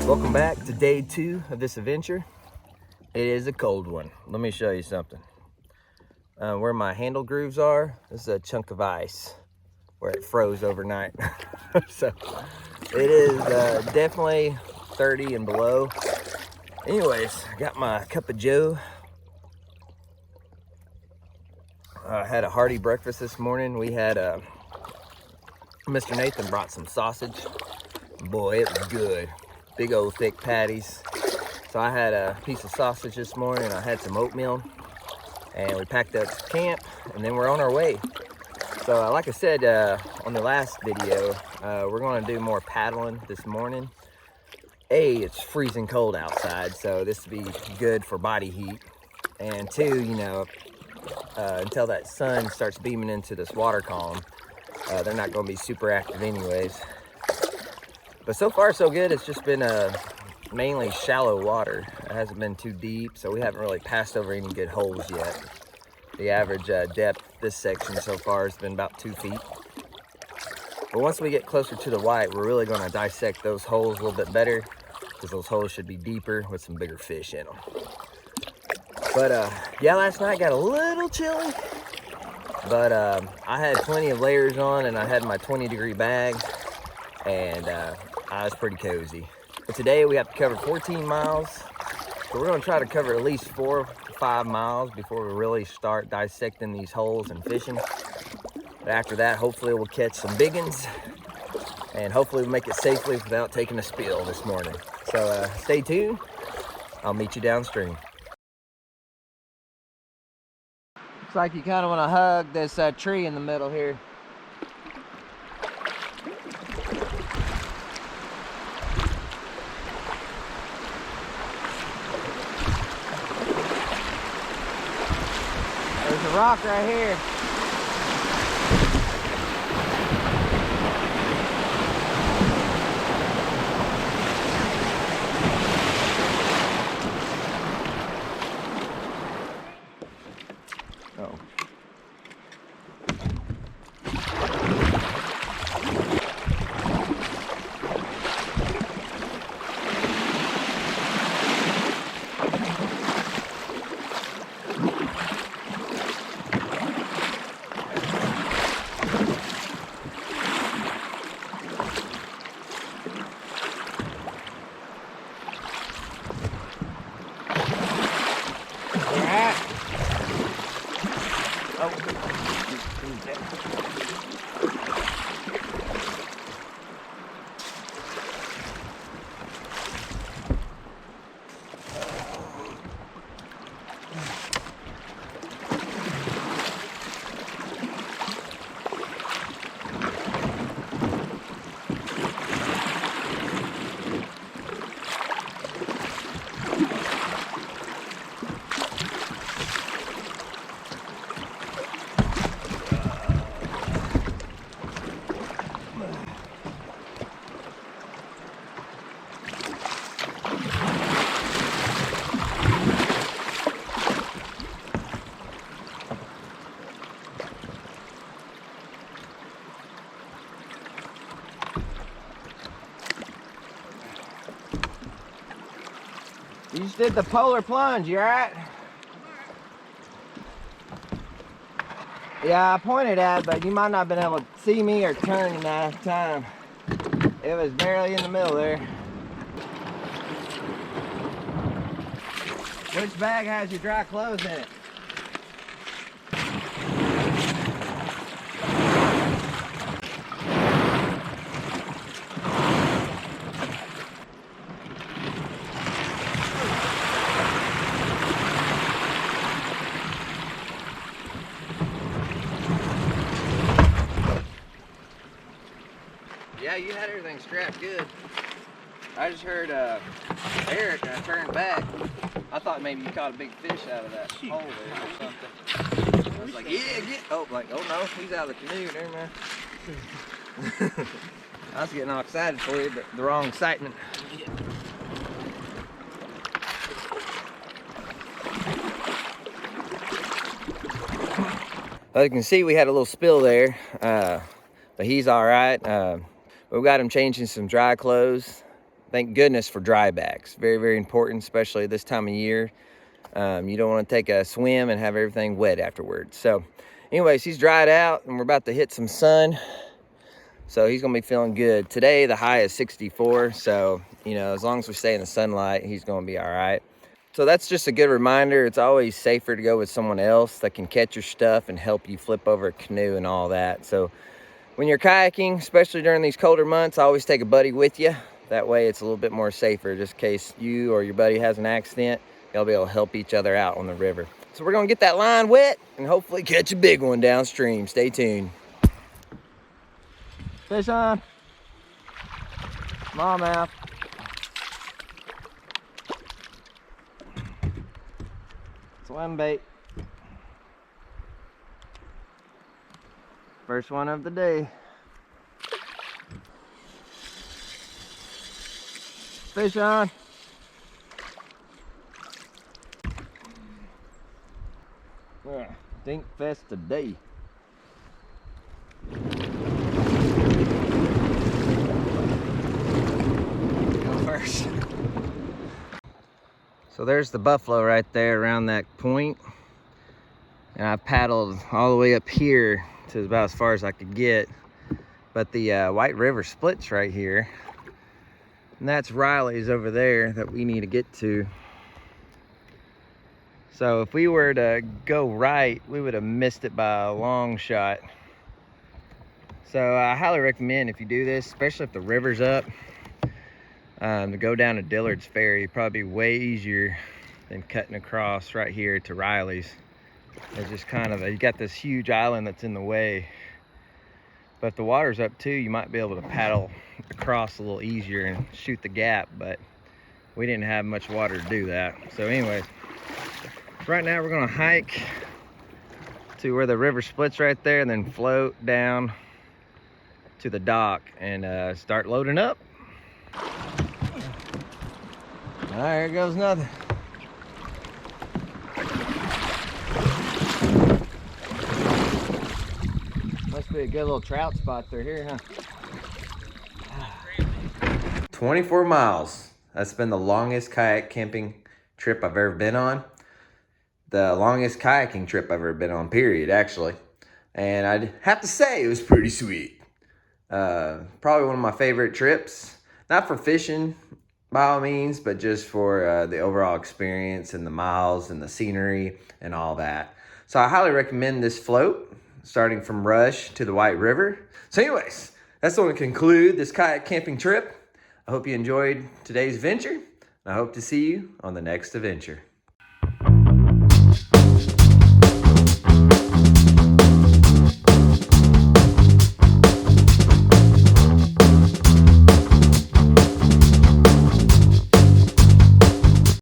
Welcome back to day 2 of this adventure. It is a cold one. Let me show you something. Where my handle grooves are, this is a chunk of ice where it froze overnight. So it is definitely 30 and below. Anyways, I got my cup of joe. I had a hearty breakfast this morning. We had Mr. Nathan brought some sausage. Boy, it was good. Big old thick patties. So I had a piece of sausage this morning. I had some oatmeal, and we packed up to camp, and then we're on our way. So like I said on the last video, we're going to do more paddling this morning. It's freezing cold outside, so this would be good for body heat. And 2, you know, until that sun starts beaming into this water column, they're not going to be super active anyways. But so far so good. It's just been mainly shallow water. It hasn't been too deep, so we haven't really passed over any good holes yet. The average depth this section so far has been about 2 feet. But once we get closer to the white, we're really going to dissect those holes a little bit better, because those holes should be deeper with some bigger fish in them. But yeah, last night got a little chilly, but I had plenty of layers on, and I had my 20-degree bag, and I was pretty cozy. But today we have to cover 14 miles. So we're going to try to cover at least 4 to 5 miles before we really start dissecting these holes and fishing. But after that, hopefully we'll catch some big ones, and hopefully we'll make it safely without taking a spill this morning. So stay tuned. I'll meet you downstream. Looks like you kind of want to hug this tree in the middle here. There's a rock right here. Oh. You just did the polar plunge, you alright? Yeah, I pointed at it, but you might not have been able to see me or turn in that time. It was barely in the middle there. Which bag has your dry clothes in it? Yeah, you had everything strapped good. I just heard Eric and I turned back. I thought maybe you caught a big fish out of that hole there or something. I was like, yeah, get. Oh, like, oh no, he's out of the canoe. Never mind. I was getting all excited for you, but the wrong excitement. As you can see, we had a little spill there, but he's all right. We've got him changing some dry clothes. Thank goodness for dry bags. Very, very important, especially this time of year. You don't want to take a swim and have everything wet afterwards. So anyways, he's dried out and we're about to hit some sun. So he's gonna be feeling good. Today, the high is 64. So, you know, as long as we stay in the sunlight, he's gonna be all right. So that's just a good reminder. It's always safer to go with someone else that can catch your stuff and help you flip over a canoe and all that. So when you're kayaking, especially during these colder months, always take a buddy with you. That way it's a little bit more safer, just in case you or your buddy has an accident. Y'all be able to help each other out on the river. So we're gonna get that line wet and hopefully catch a big one downstream. Stay tuned. Fish on. Smallmouth. Swim bait. First one of the day. Fish on. Dink fest today. Go first. So there's the buffalo right there around that point. And I paddled all the way up here to about as far as I could get. But the White River splits right here. And that's Riley's over there that we need to get to. So if we were to go right, we would have missed it by a long shot. So I highly recommend if you do this, especially if the river's up, to go down to Dillard's Ferry. Probably be way easier than cutting across right here to Riley's. It's just kind of, you got this huge island that's in the way. But if the water's up too, you might be able to paddle across a little easier and shoot the gap, but we didn't have much water to do that. So anyways, right now we're gonna hike to where the river splits right there and then float down to the dock and start loading up. All right, here goes nothing. Must be a good little trout spot through here, huh? 24 miles. That's been the longest kayak camping trip I've ever been on. The longest kayaking trip I've ever been on, period, actually. And I'd have to say it was pretty sweet. Probably one of my favorite trips. Not for fishing, by all means, but just for the overall experience and the miles and the scenery and all that. So I highly recommend this float, starting from Rush to the White River. So anyways, that's going to conclude this kayak camping trip. I hope you enjoyed today's venture. I hope to see you on the next adventure.